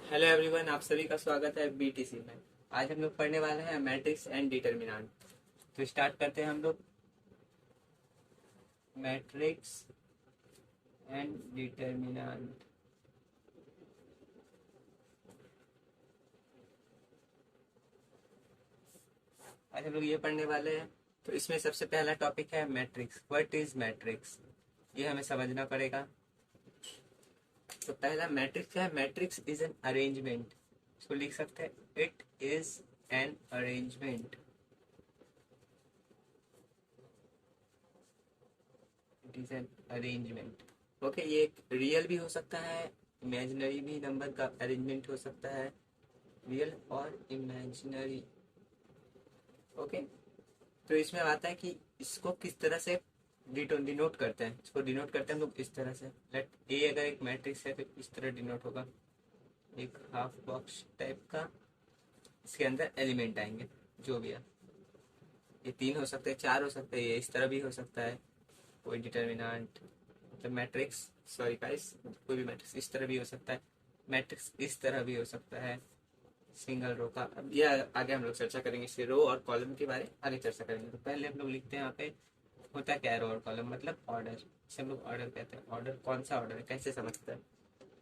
Hello everyone, आप सभी का स्वागत है बीटीसी में। आज हम लोग पढ़ने वाले हैं मैट्रिक्स एंड डिटर्मिनेंट। तो स्टार्ट करते हैं हम लोग मैट्रिक्स एंड डिटर्मिनेंट। आज हम लोग ये पढ़ने वाले हैं। तो इसमें सबसे पहला टॉपिक है मैट्रिक्स। व्हाट इज मैट्रिक्स, ये हमें समझना पड़ेगा। तो पहला मैट्रिक्स क्या है? Matrix is an arrangement. इसको लिख सकते हैं, it is an arrangement. It is an arrangement. Okay, ये एक रियल भी हो सकता है, इमेजिनरी भी नंबर का अरेंजमेंट हो सकता है, रियल और इमेजिनरी। ओके, तो इसमें आता है कि इसको किस तरह से डिनोट करते हैं। इसको डिनोट करते हैं हम लोग इस तरह से। लेट ए अगर एक मैट्रिक्स है तो इस तरह डिनोट होगा, एक हाफ बॉक्स टाइप का। इसके अंदर एलिमेंट आएंगे जो भी है। ये 3 हो सकते हैं, 4 हो सकते हैं, ये इस तरह भी हो सकता है। कोई डिटर्मिनेंट मतलब मैट्रिक्स, सॉरी गाइस, कोई भी मैट्रिक्स इस तरह भी हो सकता है, मैट्रिक्स इस तरह भी हो सकता है, सिंगल रो का। अब ये आगे हम लोग चर्चा करेंगे, इसके रो और कॉलम के बारे आगे चर्चा करेंगे। तो पहले हम लोग लिखते हैं यहाँ पे होता क्या है रो और कॉलम, मतलब ऑर्डर। इसे हम लोग ऑर्डर कहते हैं। ऑर्डर कौन सा ऑर्डर है, कैसे समझते हैं?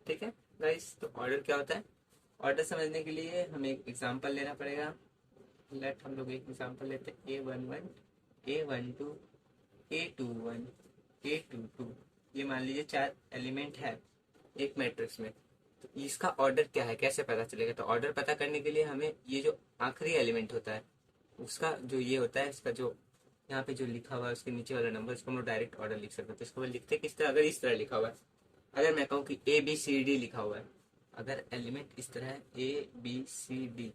ठीक है गाइस, तो ऑर्डर क्या होता है? ऑर्डर समझने के लिए हमें एक एग्जाम्पल लेना पड़ेगा। लेट हम लोग एक एग्जाम्पल लेते हैं, A11, A12, A21, A22। ये मान लीजिए 4 एलिमेंट है एक मैट्रिक्स में। तो इसका ऑर्डर क्या है, कैसे पता चलेगा? तो ऑर्डर पता करने के लिए हमें ये जो आखिरी एलिमेंट होता है उसका जो ये होता है, इसका जो यहाँ पे जो लिखा हुआ है उसके नीचे वाला नंबर, इसको हम लोग डायरेक्ट ऑर्डर लिख सकते हैं। तो इसको लिखते किस तरह? अगर इस तरह लिखा हुआ है, अगर मैं कहूँ कि ABCD लिखा हुआ है, अगर एलिमेंट इस तरह है ABCD,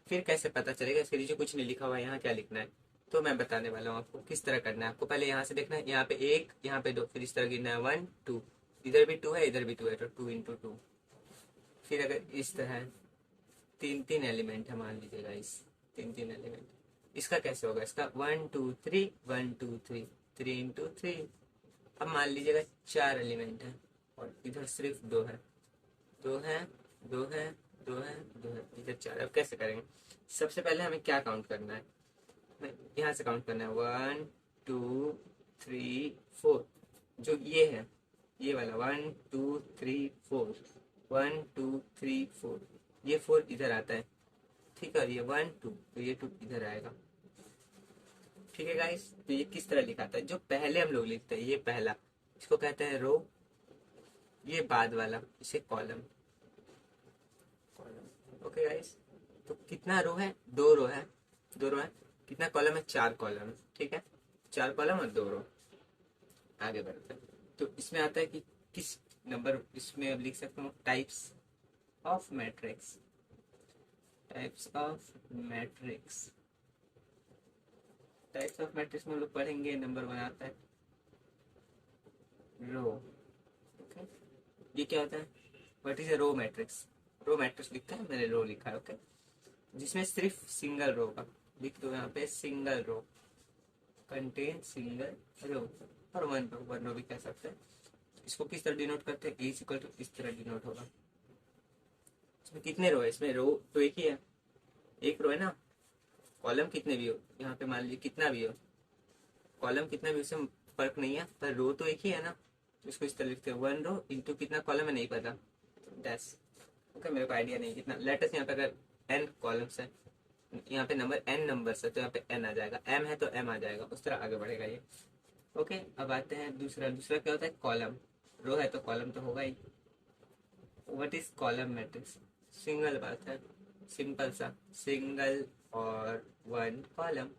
फिर कैसे पता चलेगा? इसके नीचे कुछ नहीं लिखा हुआ है, यहाँ क्या लिखना है? तो मैं बताने वाला हूँ आपको किस तरह करना है। आपको पहले यहाँ से देखना है, यहाँ पे 1, यहाँ पे 2, फिर इस तरह गिनना है 1 2। इधर भी 2 है, इधर भी 2 है, तो 2 × 2। फिर अगर इस तरह 3 3 एलिमेंट है, मान लीजिएगा इस 3 3 एलिमेंट, इसका कैसे होगा? इसका 1 2 3 1 2 3, 3 × 3। अब मान लीजिएगा 4 एलिमेंट है और इधर सिर्फ 2 है, 2 है, 2 है, 2 है, 2 है, इधर 4। अब कैसे करेंगे? सबसे पहले हमें क्या काउंट करना है? यहाँ से काउंट करना है 1 2 3 4। जो ये है, ये वाला 1 2 3 4, 1 2 3 4, ये 4 इधर आता है। ठीक है, और ये 1 2, तो ये 2 इधर आएगा। ठीक है गाइस, तो ये किस तरह लिखाता है? जो पहले हम लोग लिखते हैं, ये पहला, इसको कहते हैं रो। ये बाद वाला, इसे कॉलम। ओके गाइस, तो कितना रो है? 2 रो है, 2 रो है। कितना कॉलम है? 4 कॉलम। ठीक है, 4 कॉलम और 2 रो। आगे बढ़ते हैं। तो इसमें आता है कि किस नंबर, इसमें अब लिख सकता हूँ types of matrix. Types of matrix, types of matrix में हम लोग पढ़ेंगे। नंबर 1 आता है रो। ओके, ये क्या होता है? What is a row matrix? Row matrix लिखा है मैंने, रो लिखा है। ओके, जिसमें सिर्फ सिंगल रो का, लिख दो यहाँ पे single row, contain single row. और वन रो भी कह सकते हैं। इसको किस तरह डिनोट करते हैं? A = इस तरह डिनोट होगा। इसमें कितने रो है? इसमें रो तो एक ही है, एक रो है ना। कॉलम कितने भी हो, यहाँ पे मान लीजिए कितना भी हो, कॉलम कितना भी, उससे फर्क नहीं है, पर रो तो एक ही है ना। तो इसको इस तरह लिखते हैं 1 रो इंटू कितना कॉलम है नहीं पता, डैश। ओके, मेरे को आइडिया नहीं कितना। लेटेस्ट यहाँ पे अगर n कॉलम्स है, यहाँ पे नंबर n नंबर्स है, तो यहाँ पे n आ जाएगा, m है तो m आ जाएगा, उस तरह आगे बढ़ेगा ये। ओके, अब आते हैं दूसरा। दूसरा क्या होता है? कॉलम। रो है तो कॉलम तो होगा ही। What is column matrix? Single बात है, सिंपल सा, सिंगल और 1 कॉलम,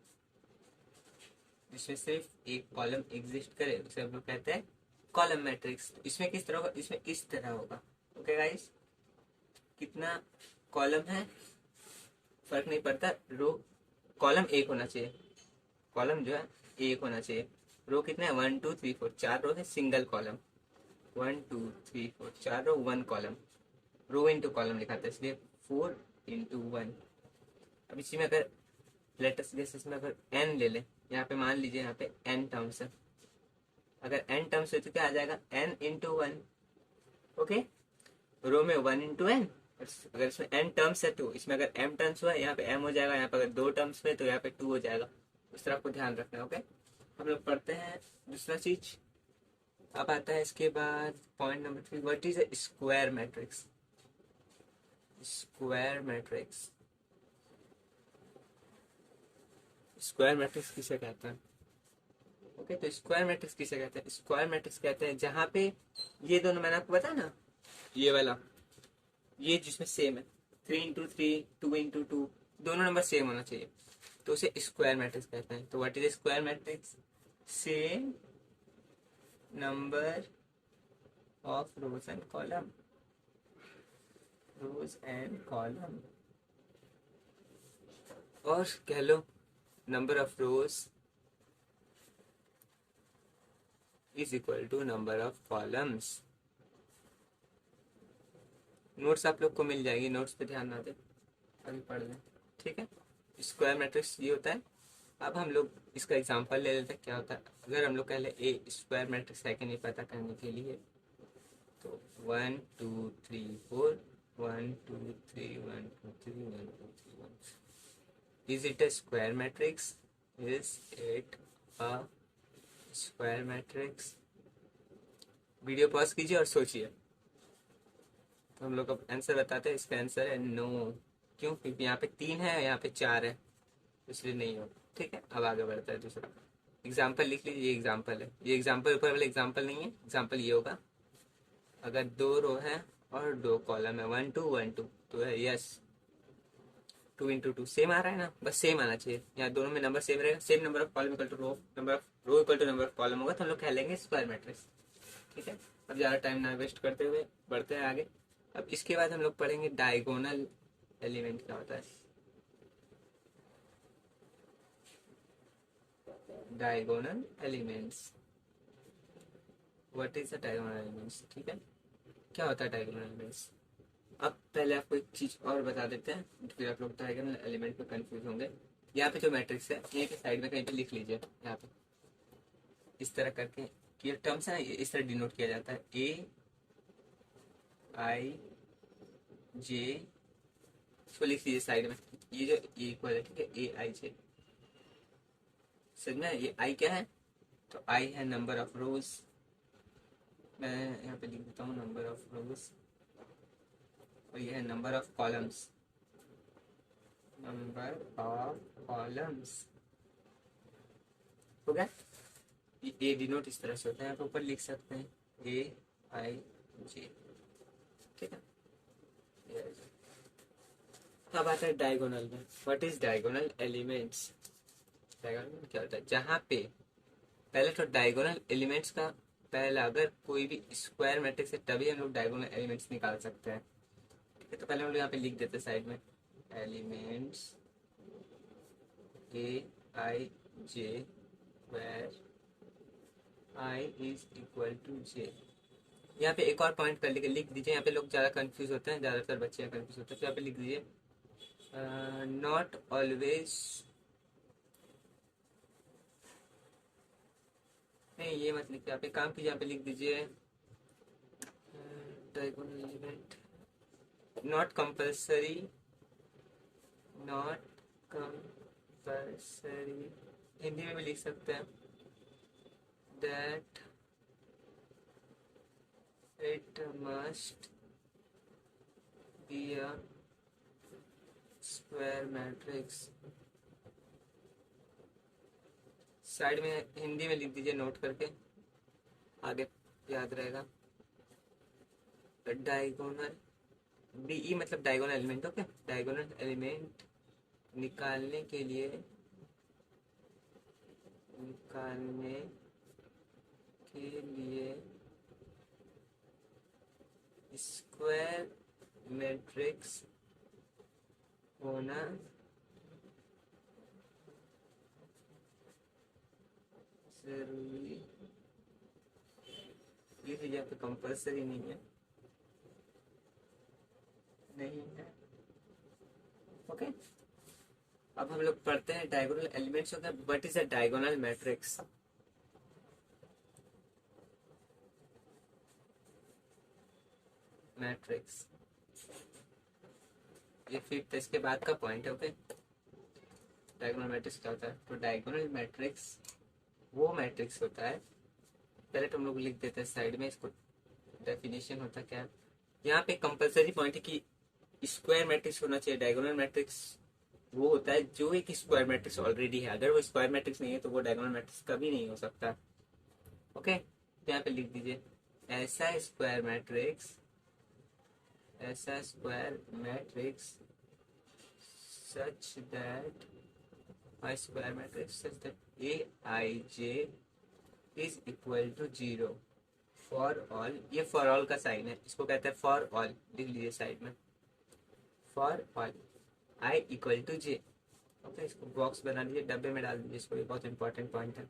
जिसमें सिर्फ एक कॉलम एग्जिस्ट करे उसे हम लोग कहते हैं कॉलम मैट्रिक्स। इसमें किस तरह होगा? इसमें इस तरह होगा। ओके गाइस, कितना कॉलम है फर्क नहीं पड़ता, रो कॉलम एक होना चाहिए, कॉलम जो है एक होना चाहिए। रो कितने हैं? 1 2 3 4, 4 रो है, सिंगल कॉलम। 1 2 3 4, 4 रो 1 कॉलम। रो इंटू कॉलम लिखा था, इसलिए 4 × 1। अब इसी में अगर लेटेस्ट जैसे इसमें अगर n ले लें, यहाँ पे मान लीजिए यहाँ पे n टर्म्स है, अगर n टर्म्स है तो क्या आ जाएगा? n × 1। ओके, रो में 1 × n, अगर इसमें n टर्म्स है तो इसमें अगर m टर्म्स हुआ यहाँ पे m हो जाएगा, यहाँ पे अगर 2 टर्म्स हुए तो यहाँ पे 2 हो जाएगा। उस तरह आपको ध्यान रखना है। ओके, हम लोग पढ़ते हैं दूसरा चीज। अब आता है इसके बाद point number 3, what is a square matrix. Square matrix, square matrix किसे कहते हैं? ओके, तो स्क्वायर मैट्रिक्स किसे कहते हैं? स्क्वायर मैट्रिक्स कहते हैं जहाँ पे ये दोनों, मैंने आपको बताया ना, ये वाला, ये जिसमें सेम है 3 into 3, 2 into 2, दोनों नंबर सेम होना चाहिए, तो उसे स्क्वायर मैट्रिक्स कहते हैं। तो what is square matrix? Same number of rows and column, rows and column, और कह लो number of rows is equal to number of columns. Notes आप लोग को मिल जाएगी, नोट्स पे ध्यान ना दें, अभी पढ़ लें, ठीक है। स्क्वायर मैट्रिक्स ये होता है। अब हम लोग इसका एग्जांपल ले लेते हैं क्या होता है। अगर हम लोग कह ले ए स्क्वायर मैट्रिक्स है कि नहीं पता करने के लिए, तो 1 2 3 4, 1 2 3 1 2 3 1 2 3 1, is it a square matrix? Is it a square matrix? Video pause कीजिए और सोचिए। तो हम लोग अब आंसर बताते हैं। इसका आंसर है नो। क्यों? क्योंकि यहाँ पे 3 है, यहाँ पे 4 है, इसलिए नहीं हो। ठीक है, अब आगे बढ़ता है दूसरा एग्जाम्पल। लिख लीजिए, ये एग्जाम्पल है, ये एग्जाम्पल ऊपर वाला एग्जाम्पल नहीं है। एग्जाम्पल ये होगा, अगर 2 रो है और 2 कॉलम है, 1 2 1 2, तो है यस 2 into 2 सेम आ रहा है ना, बस सेम आना चाहिए। यहाँ दोनों में नंबर सेम रहेगा, same number of column equal to row, number of row equal to number of column होगा, तो हम लोग कह लेंगे स्क्वायर मैट्रिक्स। ठीक है, अब ज़्यादा टाइम ना वेस्ट करते हुए बढ़ते हैं आगे। अब इसके बाद हम लोग पढ़ेंगे डायगोनल एलिमेंट क्या होता है। Diagonal elements, what is the diagonal elements. ठीक है, क्या होता है डायगोनल एलिमेंट्स? अब पहले आपको एक चीज और बता देते हैं, फिर आप लोग डायगोनल एलिमेंट में कंफ्यूज होंगे। यहाँ पे जो मैट्रिक्स है, यहीं पे साइड में कहीं पे लिख लीजिए, यहाँ पे इस तरह करके, ये टर्म्स है ना, इस तरह डिनोट किया जाता है, ए आई जे, इसको लिख लीजिए साइड में, ये जो इक्वल है, ठीक है, ए आई जे। समझ में? ये आई क्या है? तो आई है नंबर ऑफ रोज, मैं यहाँ पे लिख देता हूँ नंबर ऑफ रोज, और ये है number of columns, number of columns. हो गया? ये ए डिनोट इस तरह से होता है, आप ऊपर लिख सकते हैं ए आई जे। ठीक है, अब आता है डायगोनल में। What is diagonal elements? Diagonal क्या होता है? जहाँ पे पहले तो डायगोनल एलिमेंट्स का पहला, अगर कोई भी स्क्वायर मैट्रिक्स है तभी हम लोग डायगोनल एलिमेंट्स निकाल सकते हैं। ठीक है, तो पहले हम लोग यहाँ पे लिख देते हैं साइड में, elements a i j where i is equal to j. यहाँ पे एक और पॉइंट कर लिख दीजिए, यहाँ पे लोग ज़्यादा कंफ्यूज होते हैं, ज़्यादातर बच्चे कंफ्यूज होते हैं, तो यहाँ पे लिख दीजिए नॉट ऑलवेज, नहीं ये मत लिखिए, यहाँ पे काम कीजिए, यहाँ पे लिख दीजिए diagonal element not compulsory, not compulsory, Hindi में भी लिख सकते हैं, that it must be a square matrix. Side में हिंदी में लिख दीजिए नोट करके, आगे याद रहेगा। डायगोनल, डीई मतलब diagonal element. Okay, diagonal element निकालने के लिए, निकालने के लिए स्क्वायर मैट्रिक्स होना जरूरी, ये यहाँ पे कंपल्सरी नहीं है, नहीं है। ओके, अब हम लोग पढ़ते हैं डायगोनल एलिमेंट्स होता है। What is a diagonal matrix? Matrix ये फिफ्थ इसके बाद का पॉइंट है। ओके, डायगोनल मैट्रिक्स क्या होता है? तो डायगोनल मैट्रिक्स वो मैट्रिक्स होता है, पहले तो हम लोग लिख देते हैं साइड में इसको, डेफिनेशन होता क्या है। यहाँ पे कंपलसरी पॉइंट है कि स्क्वायर मैट्रिक्स होना चाहिए। डायगोनल मैट्रिक्स वो होता है जो एक स्क्वायर मैट्रिक्स ऑलरेडी है, अगर वो स्क्वायर मैट्रिक्स नहीं है तो वो डायगोनल मैट्रिक्स कभी नहीं हो सकता। ओके, तो यहाँ पे लिख दीजिए ऐसा square matrix such that a square matrix such that aij is equal to 0 for all. ये फॉर ऑल का साइन है, इसको कहते हैं फॉर ऑल, लिख लीजिए साइड में, for all i equal to j. Okay, इसको बॉक्स बना लीजिए, डब्बे में डाल दीजिए इसको, ये बहुत इंपॉर्टेंट पॉइंट है।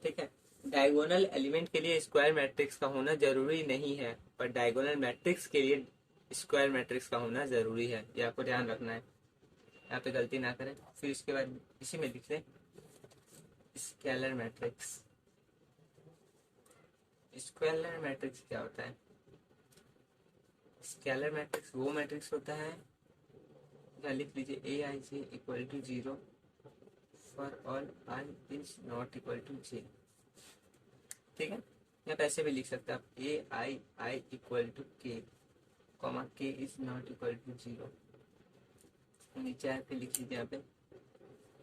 ठीक है, डायगोनल एलिमेंट के लिए स्क्वायर मैट्रिक्स का होना जरूरी नहीं है, पर डायगोनल मैट्रिक्स के लिए स्क्वायर मैट्रिक्स का होना जरूरी है, ये आपको ध्यान रखना है, यहाँ पे गलती ना करें। फिर इसके बाद इसी में लिख लें स्केलर मैट्रिक्स। स्केलर मैट्रिक्स क्या होता है? स्केलर मैट्रिक्स वो मैट्रिक्स होता है, यहाँ लिख लीजिए a i j equal to 0 for all i is not equal to j. ठीक है, या पैसे भी लिख सकते हैं आप, a i i equal to k comma k is not equal to 0। नीचे आके लिख लीजिए यहाँ पे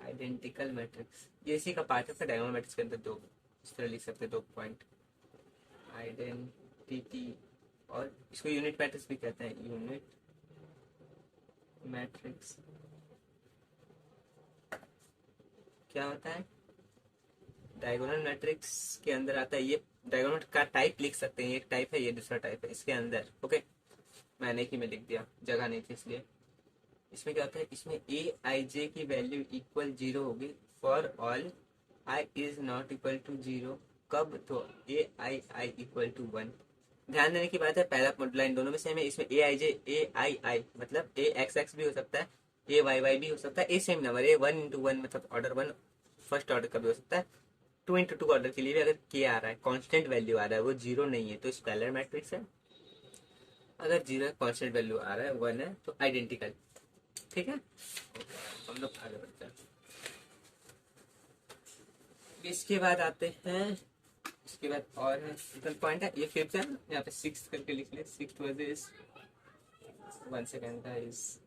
आइडेंटिकल मैट्रिक्स, ये इसी का पार्ट है। फिर डायगोनल मैट्रिक्स के अंदर दो इस तरह लिख सकते हैं, दो पॉइंट आइडेंटिटी, और इसको यूनिट मैट्रिक्स भी कहते हैं, यूनिट मैट्रिक्स क्या होता है? डायगोनल मैट्रिक्स के अंदर आता है, ये डायगोनल का टाइप लिख सकते हैं, एक टाइप है, ये दूसरा टाइप है इसके अंदर। ओके, मैंने ही में लिख दिया, जगह नहीं थी इसलिए। इसमें क्या होता है? इसमें ए आई जे की वैल्यू इक्वल 0 होगी for all i is not equal to 0। कब? तो ए आई आई इक्वल टू 1। ध्यान देने की बात है, पहला लाइन दोनों में सेम है। इसमें ए आई जे ए आई आई मतलब ए एक्स एक्स भी हो सकता है, ए वाई वाई भी हो सकता है, ए सेम नंबर ए 1 इंटू 1 मतलब ऑर्डर 1 फर्स्ट ऑर्डर का भी हो सकता है। 2 इंटू 2 ऑर्डर के लिए भी अगर के आ रहा है, कॉन्स्टेंट वैल्यू आ रहा है, वो 0 नहीं है तो स्केलर मैट्रिक्स है। अगर 0 कॉन्स्टेंट वैल्यू आ रहा है 1 है तो आइडेंटिकल। ठीक है, हम लोग आगे बढ़ते हैं। इसके बाद आते हैं, इसके बाद और है पॉइंट है, ये फिफ्थ है, यहाँ पे सिक्स करके लिख ले। Six was is 1 second guys,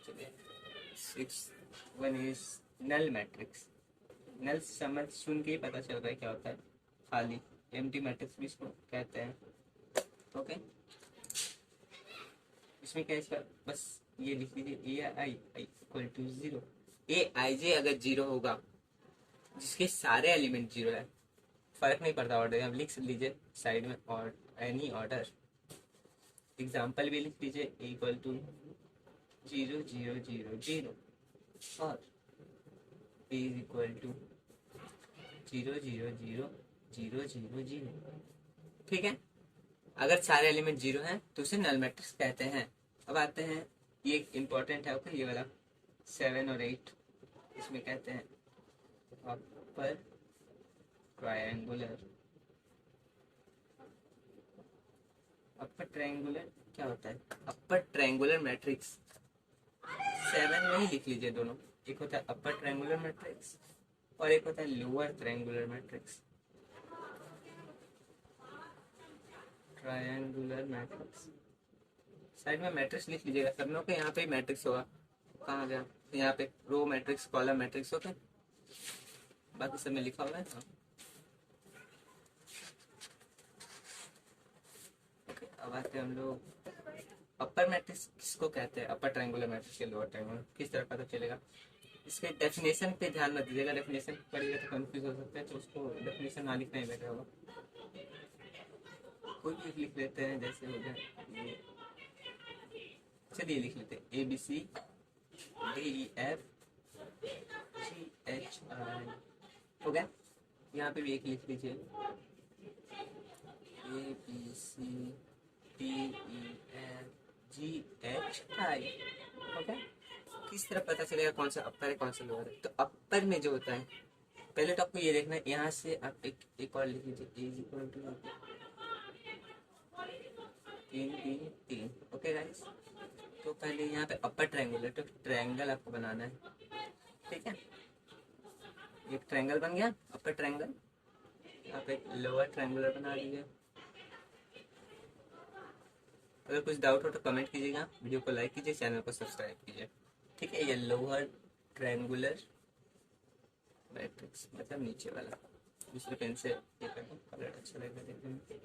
चलिए 6 1 इज नल मैट्रिक्स। नल समझ सुन के ही पता चल रहा है क्या होता है, खाली एम्प्टी मैट्रिक्स भी इसको कहते हैं। ओके, इसमें क्या है, बस ये लिख लीजिए a i i equal to 0। A i जे अगर 0 होगा, जिसके सारे एलिमेंट 0 है, फर्क नहीं पड़ता ऑर्डर, आप लिख लीजिए साइड में, और एनी ऑर्डर। एग्जाम्पल भी लिख लीजिए इक्वल टू 0 0 0 0 और इज इक्वल टू 0 0 0 0 0 0। ठीक है, अगर सारे एलिमेंट 0 हैं तो उसे नल मैट्रिक्स कहते हैं। अब आते हैं, ये इंपॉर्टेंट है, ओके, ये वाला 7 और 8, इसमें कहते हैं अपर ट्रायंगुलर। अपर ट्रायंगुलर क्या होता है? अपर ट्रायंगुलर मैट्रिक्स 7 में ही लिख लीजिए दोनों, एक होता है अपर ट्रायंगुलर मैट्रिक्स और एक होता है lower triangular matrix. Triangular matrix side में मैट्रिक्स लिख लीजिएगा, सब लोग के यहाँ पे मैट्रिक्स होगा। कहाँ गया? यहाँ पे row matrix, column matrix, okay, बाकी सब में लिखा हुआ है। ओके, अब आते हैं हम लोग अपर मैट्रिक्स किसको कहते हैं, अपर ट्रायंगुलर मैट्रिक्स के लोअर ट्रायंगुलर किस तरह पता चलेगा? इसके डेफिनेशन पे ध्यान मत दीजिएगा, डेफिनेशन पढ़िएगा तो कंफ्यूज हो सकता है, तो उसको डेफिनेशन ना लिखना ही बेटर होगा, कोई भी लिख लेते हैं, जैसे हो गया ये, चलिए लिख लेते हैं A B C D E F G H I, हो गया। यहाँ पे भी एक लिख लीजिए A B C D E F G H I, हो गया। किस तरह पता चलेगा कौन सा अपर है कौन सा लोअर है? तो अपर में जो होता है, पहले तो आपको ये देखना है, यहाँ से आप एक और लिख लीजिए ए इक्वल टू 3 3 3। ओके गाइस, पहले यहाँ पे अपर ट्रायंगुलर, तो ट्रायंगल आपको बनाना है, ठीक है। एक ट्रायंगल बन गया, अपर ट्रायंगल। आप एक लोअर ट्रायंगुलर बना लीजिए। अगर कुछ डाउट हो तो कमेंट कीजिएगा, वीडियो को लाइक कीजिए, चैनल को सब्सक्राइब कीजिए, ठीक है। ये लोअर ट्रायंगुलर मैट्रिक्स मतलब नीचे वाला, दूसरे पेन से ये कर दो, कलर अच्छा लगेगा देखने में। ओके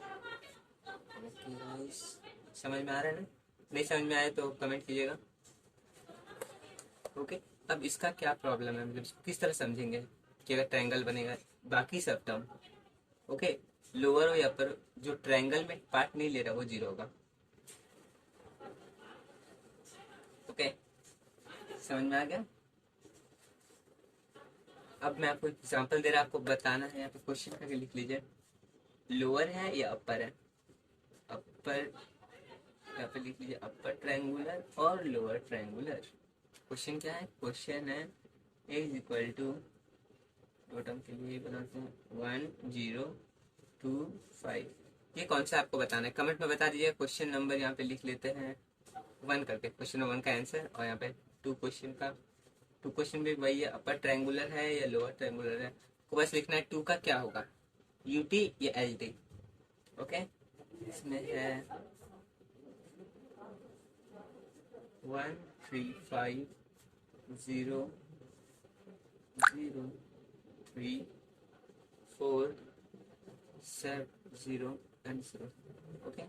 गाइस, समझ में आ रहा है ना? नहीं समझ में आए तो कमेंट कीजिएगा, ओके। अब इसका क्या प्रॉब्लम है, मतलब इसको किस तरह समझेंगे कि अगर ट्रायंगल बनेगा, बाकी सब टर्म, ओके। लोअर और अपर जो ट्रायंगल में पार्ट नहीं ले रहा वो जीरो होगा, ओके। समझ में आ गया? अब मैं आपको एग्जांपल दे रहा, आपको बताना है, यहाँ पे क्वेश्चन करके लिख लीजिए, लोअर है या अपर है। अपर, यहाँ पे लिख लीजिए अपर ट्रायंगुलर और लोअर ट्रायंगुलर। क्वेश्चन क्या है? क्वेश्चन है a इज इक्वल टू, दो टर्म के लिए बनाते हैं 1025। ये कौन सा आपको बताना है, कमेंट में बता दीजिए। क्वेश्चन नंबर यहाँ पे लिख लेते हैं 1 करके, क्वेश्चन नंबर 1 का आंसर, और यहाँ पे 2 क्वेश्चन का, 2 क्वेश्चन भी वही है, अपर ट्रायंगुलर है या लोअर ट्रायंगुलर है, को बस लिखना है 2 का क्या होगा, यूटी या एलटी, ओके। इसमें है 1350037 0 and 0, ओके।